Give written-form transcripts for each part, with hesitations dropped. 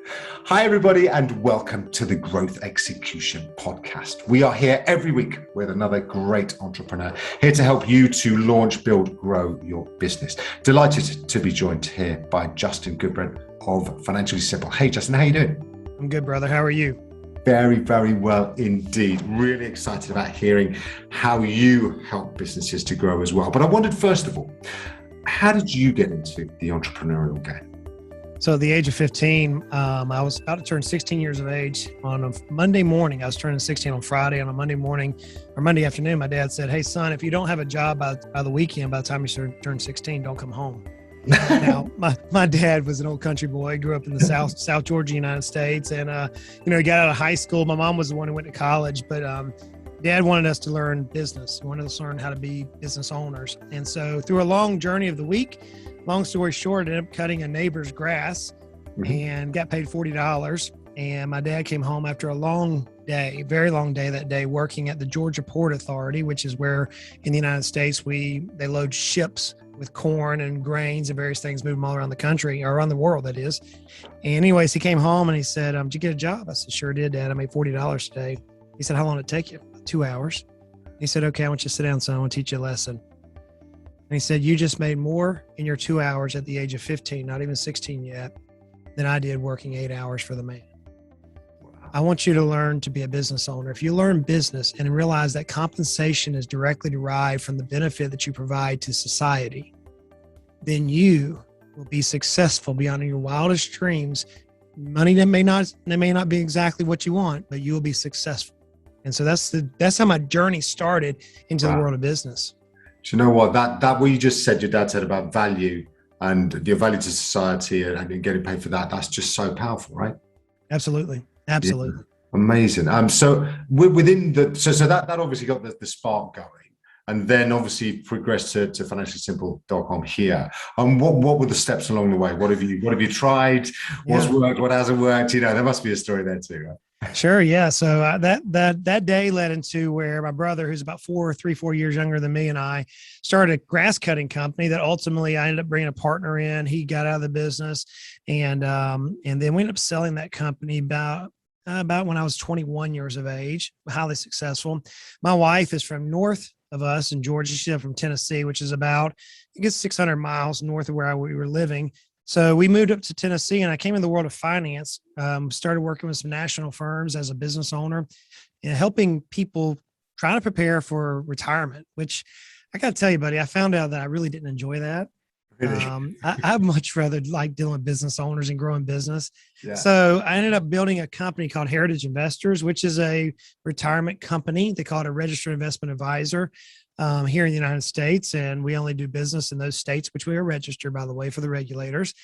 Hi, everybody, and welcome to the Growth Execution Podcast. We are here every week with another great entrepreneur here to help you to launch, build, grow your business. Delighted to be joined here by Justin Goodbread of Financially Simple. Hey, Justin, how are you doing? I'm good, brother. How are you? Very, very well indeed. Really excited about hearing how you help businesses to grow as well. But I wondered, first of all, how did you get into the entrepreneurial game? So at the age of 15, I was about to turn 16 years of age on a Monday morning. I was turning 16 on Friday. On a Monday morning or Monday afternoon, my dad said, "Hey, son, if you don't have a job by the weekend, by the time you turn 16, don't come home." Now, my dad was an old country boy, grew up in the South Georgia, United States. And, he got out of high school. My mom was the one who went to college, but Dad wanted us to learn business. He wanted us to learn how to be business owners. And so through a long journey of the week, long story short, I ended up cutting a neighbor's grass and got paid $40. And my dad came home after a long day, very long day that day, working at the Georgia Port Authority, which is where in the United States, they load ships with corn and grains and various things, move them all around the country, or around the world, that is. And anyways, he came home and he said, "Did you get a job?" I said, "Sure did, Dad. I made $40 today." He said, "How long did it take you?" 2 hours. He said, "Okay, I want you to sit down, son. I want to teach you a lesson." And he said, "You just made more in your 2 hours at the age of 15, not even 16 yet, than I did working 8 hours for the man. I want you to learn to be a business owner. If you learn business and realize that compensation is directly derived from the benefit that you provide to society, then you will be successful beyond your wildest dreams. Money that may not be exactly what you want, but you will be successful." And so that's how my journey started into the world of business. Do you know what, that what you just said, your dad said about value and your value to society and getting paid for that, that's just so powerful, right? Absolutely. Yeah. Amazing. So that obviously got the spark going, and then obviously progressed to financiallysimple.com here. What were the steps along the way? What have you tried? What's worked? What hasn't worked? There must be a story there too, right? Sure. Yeah. So that day led into where my brother, who's about 4 years younger than me, and I started a grass cutting company that ultimately I ended up bringing a partner in. He got out of the business, and then we ended up selling that company about when I was 21 years of age, highly successful. My wife is from north of us in Georgia. She's from Tennessee, which is about, I guess, 600 miles north of where we were living. So we moved up to Tennessee, and I came in the world of finance, started working with some national firms as a business owner and helping people trying to prepare for retirement, which I got to tell you, buddy, I found out that I really didn't enjoy that. Really? I much rather like dealing with business owners and growing business. Yeah. So I ended up building a company called Heritage Investors, which is a retirement company. They call it a registered investment advisor here in the United States. And we only do business in those states, which we are registered, by the way, for the regulators.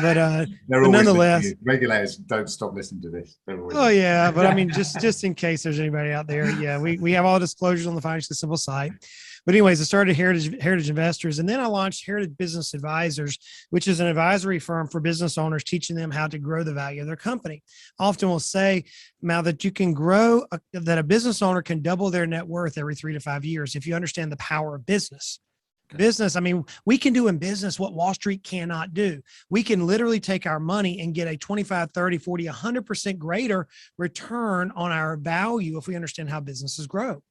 But nonetheless, regulators don't stop listening to this. Oh yeah. But I mean, just in case there's anybody out there. Yeah. We have all disclosures on the Financially Simple site. But anyways, I started Heritage Investors, and then I launched Heritage Business Advisors, which is an advisory firm for business owners, teaching them how to grow the value of their company. I often will say now that you can grow, that a business owner can double their net worth every 3 to 5 years if you understand the power of business. Business, I mean, we can do in business what Wall Street cannot do. We can literally take our money and get a 25, 30, 40, 100% greater return on our value if we understand how businesses grow.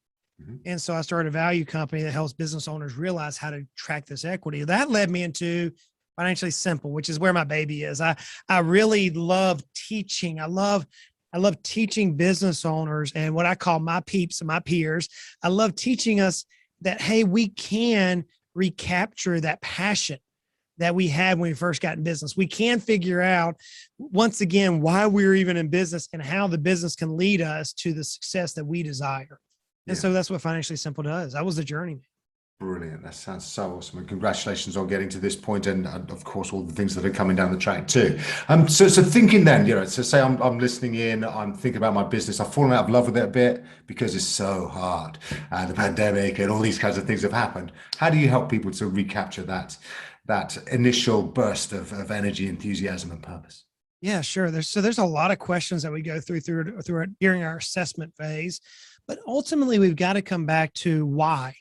And so I started a value company that helps business owners realize how to track this equity. That led me into Financially Simple, which is where my baby is. I really love teaching. I love teaching business owners and what I call my peeps and my peers. I love teaching us that, hey, we can recapture that passion that we had when we first got in business. We can figure out, once again, why we're even in business and how the business can lead us to the success that we desire. And so that's what Financially Simple does. That was the journey. Brilliant. That sounds so awesome. And congratulations on getting to this point, and of course, all the things that are coming down the track too. So thinking then, so say I'm listening in, I'm thinking about my business. I've fallen out of love with it a bit because it's so hard. The pandemic and all these kinds of things have happened. How do you help people to recapture that initial burst of energy, enthusiasm, and purpose? Yeah, sure. There's a lot of questions that we go through during our assessment phase, but ultimately we've got to come back to why.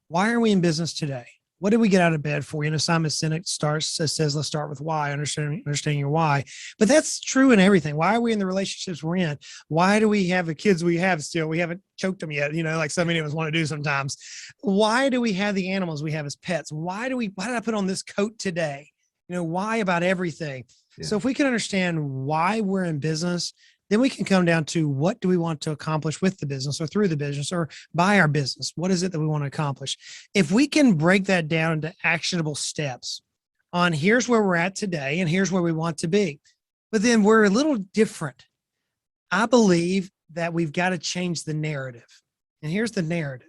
Why are we in business today? What did we get out of bed for? Simon Sinek says, let's start with why, understanding your why. But that's true in everything. Why are we in the relationships we're in? Why do we have the kids we have still? We haven't choked them yet, like so many of us want to do sometimes. Why do we have the animals we have as pets? Why did I put on this coat today? Why about everything? Yeah. So if we can understand why we're in business, then we can come down to what do we want to accomplish with the business or through the business or by our business? What is it that we want to accomplish? If we can break that down into actionable steps on here's where we're at today and here's where we want to be, but then we're a little different. I believe that we've got to change the narrative. And here's the narrative.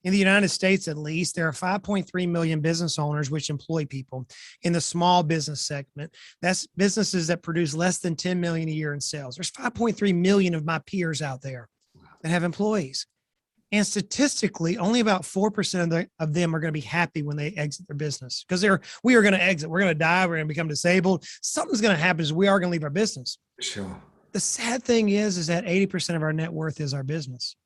In the United States, at least, there are 5.3 million business owners which employ people in the small business segment. That's businesses that produce less than 10 million a year in sales. There's 5.3 million of my peers out there that have employees. And statistically, only about 4% of them are going to be happy when they exit their business because we are going to exit. We're going to die. We're going to become disabled. Something's going to happen is we are going to leave our business. Sure. The sad thing is that 80% of our net worth is our business.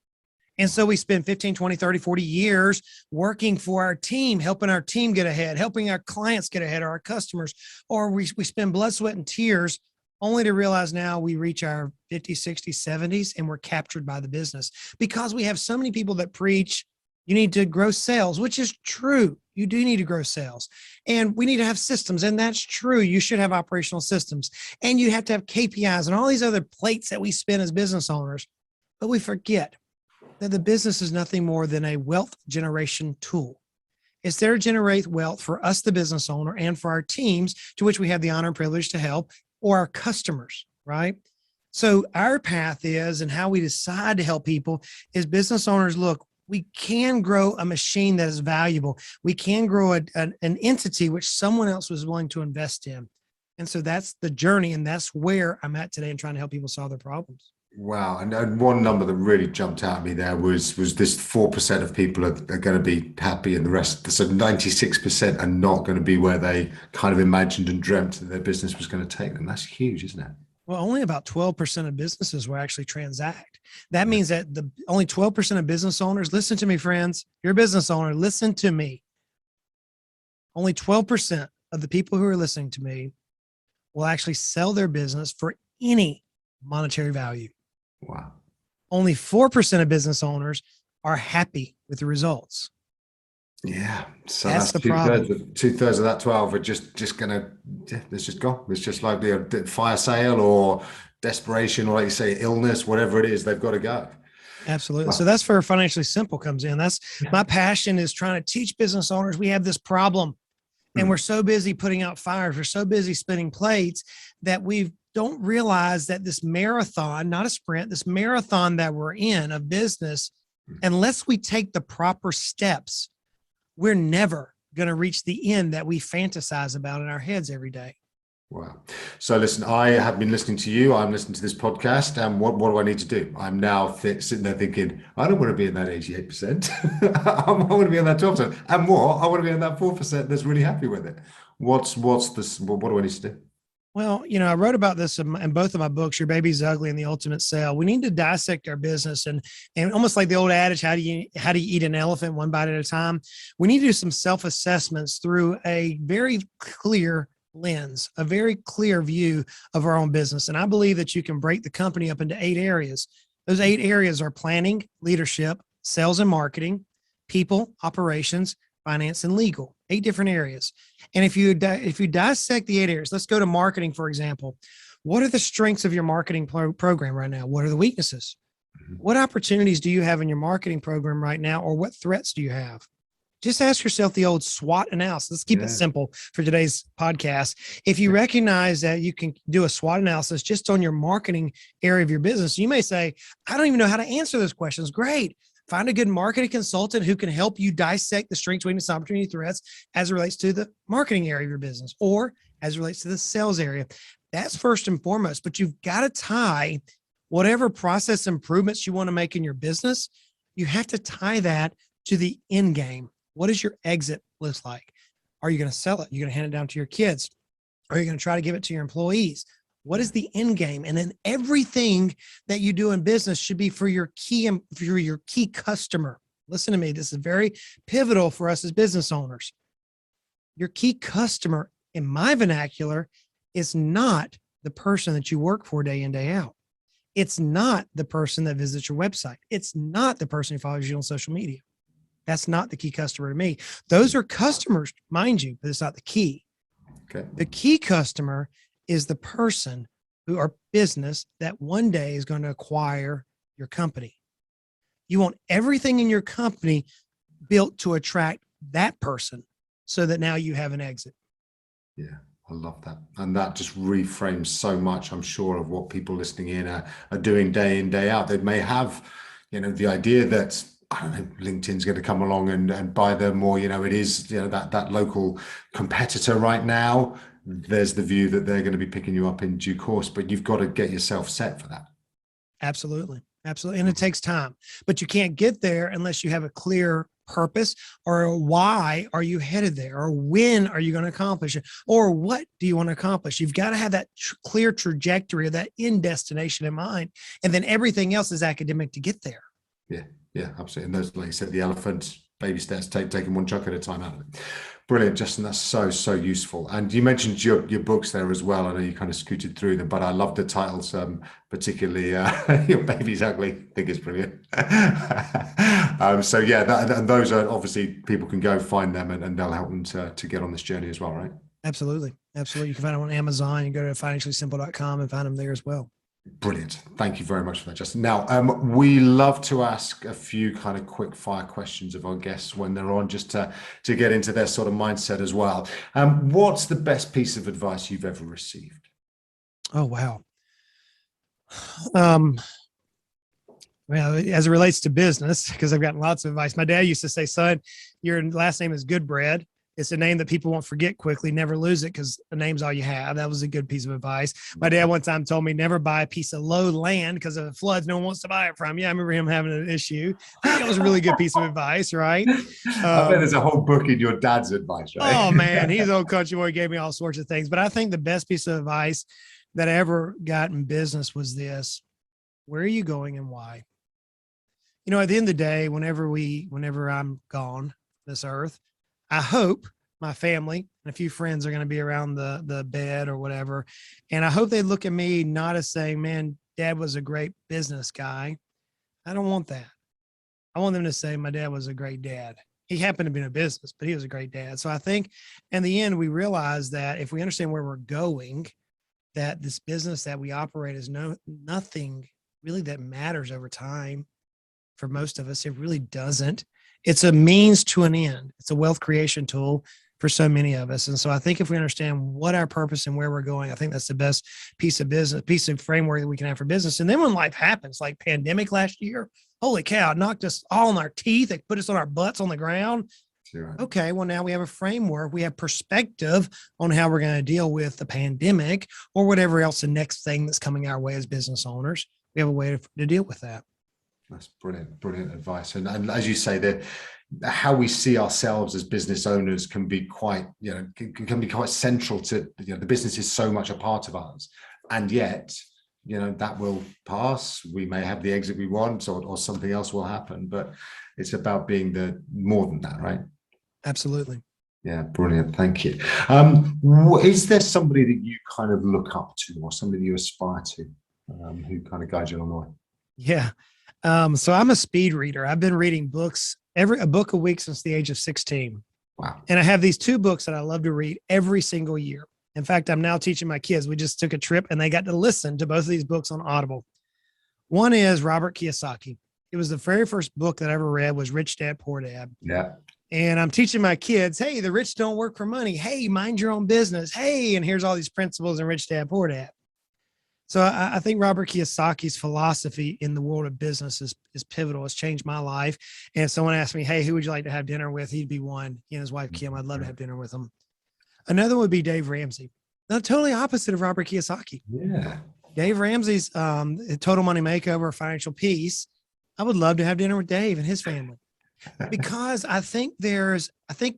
And so we spend 15, 20, 30, 40 years working for our team, helping our team get ahead, helping our clients get ahead, or our customers, or we spend blood, sweat, and tears only to realize now we reach our 50s, 60s, 70s, and we're captured by the business because we have so many people that preach you need to grow sales, which is true. You do need to grow sales, and we need to have systems, and that's true. You should have operational systems, and you have to have KPIs and all these other plates that we spin as business owners, but we forget that the business is nothing more than a wealth generation tool. It's there to generate wealth for us, the business owner, and for our teams, to which we have the honor and privilege to help, or our customers, right? So our path is, and how we decide to help people is business owners, look, we can grow a machine that is valuable. We can grow an entity which someone else was willing to invest in. And so that's the journey, and that's where I'm at today in trying to help people solve their problems. Wow. And one number that really jumped out at me there was this 4% of people are going to be happy, and the rest, so 96% are not going to be where they kind of imagined and dreamt that their business was going to take them. That's huge, isn't it? Well, only about 12% of businesses will actually transact. That means that only 12% of business owners, listen to me, friends, you're a business owner, listen to me. Only 12% of the people who are listening to me will actually sell their business for any monetary value. Wow. Only 4% of business owners are happy with the results. Yeah. So that's the problem. Two-thirds of that 12 are just going to, it's just gone. It's just like the fire sale or desperation, or like you say, illness, whatever it is, they've got to go. Absolutely. Wow. So that's where Financially Simple comes in. My passion is trying to teach business owners we have this problem, and we're so busy putting out fires. We're so busy spinning plates that we don't realize that this marathon, not a sprint, this marathon that we're in of business, unless we take the proper steps, we're never going to reach the end that we fantasize about in our heads every day. Wow. So listen, I have been listening to you. I'm listening to this podcast. And what do I need to do? I'm now sitting there thinking, I don't want to be in that 88%. I want to be in that 12%. And more, I want to be in that 4% that's really happy with it. What do I need to do? Well, I wrote about this in both of my books, Your Baby's Ugly and The Ultimate Sale. We need to dissect our business and almost like the old adage, how do you eat an elephant one bite at a time? We need to do some self-assessments through a very clear lens, a very clear view of our own business. And I believe that you can break the company up into 8 areas. Those 8 areas are planning, leadership, sales and marketing, people, operations, finance, and legal. 8 different areas. And if you dissect the 8 areas, let's go to marketing, for example. What are the strengths of your marketing program right now? What are the weaknesses? What opportunities do you have in your marketing program right now, or what threats do you have? Just ask yourself the old SWOT analysis. Let's keep it simple for today's podcast. If you recognize that you can do a SWOT analysis just on your marketing area of your business, you may say, I don't even know how to answer those questions. Great. Find a good marketing consultant who can help you dissect the strengths, weaknesses, opportunity, threats as it relates to the marketing area of your business, or as it relates to the sales area. That's first and foremost, but you've got to tie whatever process improvements you want to make in your business. You have to tie that to the end game. What does your exit look like? Are you going to sell it? You're going to hand it down to your kids? Are you going to try to give it to your employees? What is the end game? And then everything that you do in business should be for your key customer. listen to me. This is very pivotal for us as business owners. Your key customer, in my vernacular, is not the person that you work for day in, day out. It's not the person that visits your website. It's not the person who follows you on social media. That's not the key customer to me. Those are customers, mind you, but it's not the key. Okay. The key customer is the person or business that one day is going to acquire your company. You want everything in your company built to attract that person so that now you have an exit. Yeah, I love that. And that just reframes so much, I'm sure, of what people listening in are doing day in, day out. They may have, the idea that, I don't know, LinkedIn's going to come along and buy them, or, it is, that local competitor right now. There's the view that they're going to be picking you up in due course, but you've got to get yourself set for that. Absolutely. Absolutely. And it takes time, but you can't get there unless you have a clear purpose, or why are you headed there, or when are you going to accomplish it, or what do you want to accomplish? You've got to have that clear trajectory of that end destination in mind. And then everything else is academic to get there. Yeah, absolutely. And those, like you said, the elephant, baby steps, taking one chunk at a time out of it. Brilliant, Justin. That's so useful. And you mentioned your books there as well. I know you kind of scooted through them, but I love the titles, particularly Your Baby's Ugly. I think it's brilliant. So yeah, and those are obviously, people can go find them and they'll help them to get on this journey as well, right? Absolutely. You can find them on Amazon. You go to financiallysimple.com and find them there as well. Brilliant. Thank you very much for that, Justin. Now, we love to ask a few kind of quick fire questions of our guests when they're on, just to get into their sort of mindset as well. What's the best piece of advice you've ever received? Oh, wow. Well, as it relates to business, because I've gotten lots of advice. My dad used to say, son, your last name is Goodbread. It's a name that people won't forget quickly. Never lose it, because the name's all you have. That was a good piece of advice. My dad one time told me never buy a piece of low land, because if it floods, no one wants to buy it from you. I remember him having an issue. I think that was a really good piece of advice, right? I bet there's a whole book in your dad's advice, right? Oh, man, he's an old country boy. He gave me all sorts of things. But I think the best piece of advice that I ever got in business was this: where are you going and why? At the end of the day, whenever I'm gone this earth, I hope my family and a few friends are going to be around the bed or whatever. And I hope they look at me not as saying, man, Dad was a great business guy. I don't want that. I want them to say my dad was a great dad. He happened to be in a business, but he was a great dad. So I think in the end, we realize that if we understand where we're going, that this business that we operate is nothing really that matters over time. For most of us, it really doesn't. It's a means to an end. It's a wealth creation tool for so many of us. And so I think if we understand what our purpose and where we're going, I think that's the best piece of framework that we can have for business. And then when life happens, like pandemic last year, holy cow, it knocked us all in our teeth. It put us on our butts on the ground. Sure. Okay, well, now we have a framework. We have perspective on how we're going to deal with the pandemic or whatever else the next thing that's coming our way as business owners. We have a way to deal with that. That's brilliant advice. And as you say, how we see ourselves as business owners can be quite, can be quite central to, the business is so much a part of us. And yet, that will pass. We may have the exit we want, or something else will happen, but it's about being more than that, right? Absolutely. Yeah, brilliant. Thank you. Is there somebody that you kind of look up to, or somebody you aspire to, who kind of guides you along the way? Yeah. So I'm a speed reader. I've been reading books, a book a week since the age of 16. Wow. And I have these two books that I love to read every single year. In fact, I'm now teaching my kids. We just took a trip and they got to listen to both of these books on Audible. One is Robert Kiyosaki. It was the very first book that I ever read, was Rich Dad, Poor Dad. Yeah. And I'm teaching my kids, hey, the rich don't work for money. Hey, mind your own business. Hey, and here's all these principles in Rich Dad, Poor Dad. So I think Robert Kiyosaki's philosophy in the world of business is pivotal. It's changed my life. And if someone asked me, hey, who would you like to have dinner with? He'd be one. He and his wife, Kim, I'd love to have dinner with them. Another would be Dave Ramsey. Now, totally opposite of Robert Kiyosaki. Yeah. Dave Ramsey's Total Money Makeover, Financial Peace. I would love to have dinner with Dave and his family, because I think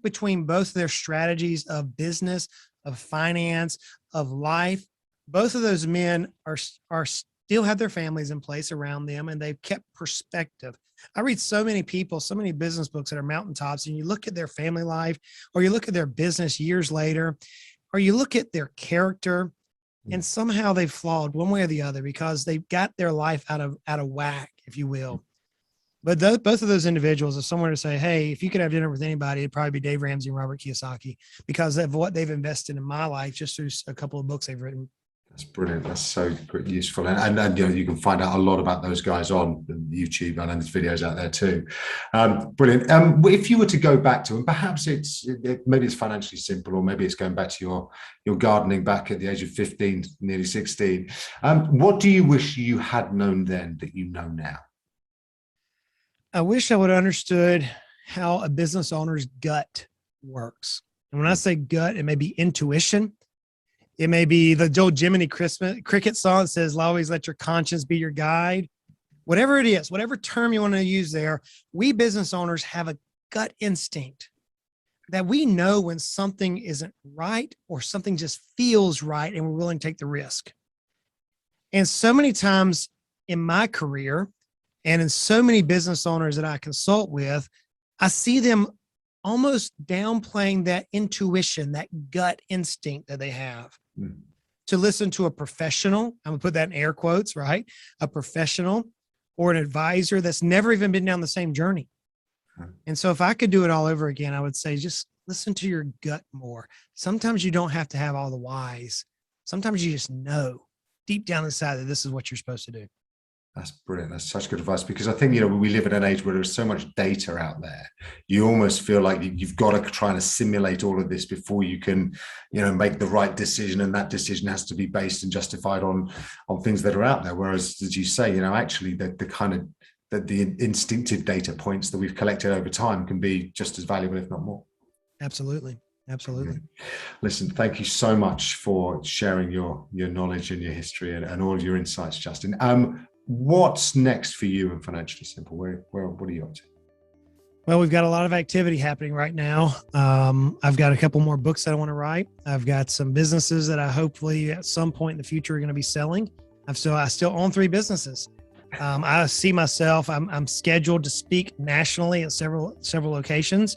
between both their strategies of business, of finance, of life, both of those men are still have their families in place around them, and they've kept perspective. I read so many people, so many business books that are mountaintops, and you look at their family life, or you look at their business years later, or you look at their character, and somehow they've flawed one way or the other because they've got their life out of whack, if you will. But both of those individuals, if someone to say, hey, if you could have dinner with anybody, it'd probably be Dave Ramsey and Robert Kiyosaki, because of what they've invested in my life just through a couple of books they've written. That's brilliant. That's so useful. And you know, you can find out a lot about those guys on YouTube. I know there's videos out there too. Brilliant. If you were to go back to, and perhaps maybe it's financially simple, or maybe it's going back to your gardening back at the age of 15, nearly 16. What do you wish you had known then that you know now? I wish I would have understood how a business owner's gut works. And when I say gut, it may be intuition. It may be the old Jiminy Cricket song that says, always let your conscience be your guide. Whatever it is, whatever term you want to use there, we business owners have a gut instinct that we know when something isn't right or something just feels right and we're willing to take the risk. And so many times in my career, and in so many business owners that I consult with, I see them almost downplaying that intuition, that gut instinct that they have to listen to a professional. I'm gonna put that in air quotes, right? A professional or an advisor that's never even been down the same journey. And so if I could do it all over again, I would say, just listen to your gut more. Sometimes you don't have to have all the whys. Sometimes you just know deep down inside that this is what you're supposed to do. That's brilliant. That's such good advice, because I think, you know, we live in an age where there's so much data out there. You almost feel like you've got to try to simulate all of this before you can, you know, make the right decision. And that decision has to be based and justified on things that are out there. Whereas, as you say, you know, actually the instinctive data points that we've collected over time can be just as valuable, if not more. Absolutely. Absolutely. Listen, thank you so much for sharing your knowledge and your history and all your insights, Justin. What's next for you in Financially Simple? What are you up to? Well, we've got a lot of activity happening right now. I've got a couple more books that I want to write. I've got some businesses that I hopefully at some point in the future are going to be selling. I still own 3 businesses. I see myself, I'm scheduled to speak nationally at several locations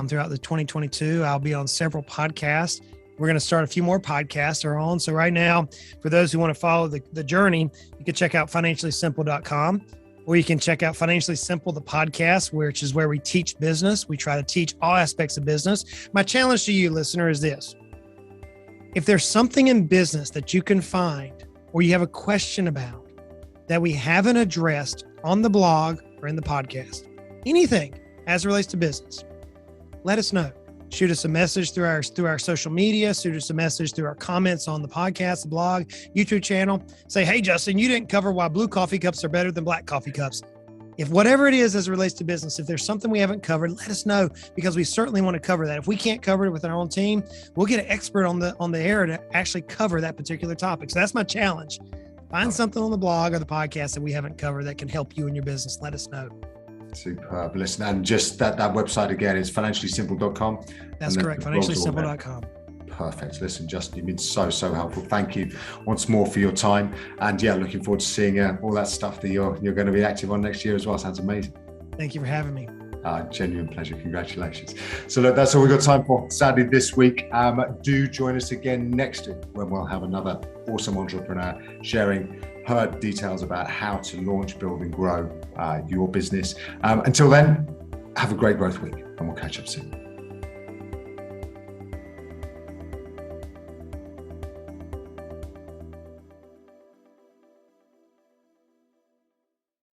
throughout the 2022. I'll be on several podcasts. We're going to start a few more podcasts are on. So right now, for those who want to follow the journey, you can check out financiallysimple.com, or you can check out Financially Simple, the podcast, which is where we teach business. We try to teach all aspects of business. My challenge to you, listener, is this. If there's something in business that you can find or you have a question about that we haven't addressed on the blog or in the podcast, anything as it relates to business, let us know. Shoot us a message through our social media, shoot us a message through our comments on the podcast, the blog, YouTube channel. Say, hey, Justin, you didn't cover why blue coffee cups are better than black coffee cups. If whatever it is as it relates to business, if there's something we haven't covered, let us know, because we certainly want to cover that. If we can't cover it with our own team, we'll get an expert on the air to actually cover that particular topic. So that's my challenge. Find something on the blog or the podcast that we haven't covered that can help you in your business. Let us know. Superb. Listen, and just that website again is financiallysimple.com. That's correct. Financiallysimple.com. Perfect. Listen, Justin, you've been so helpful. Thank you once more for your time. And yeah, looking forward to seeing all that stuff that you're going to be active on next year as well. Sounds amazing. Thank you for having me. Genuine pleasure. Congratulations. So look, that's all we've got time for, sadly, this week. Do join us again next week when we'll have another awesome entrepreneur sharing her details about how to launch, build and grow your business. Until then, have a great growth week and we'll catch up soon.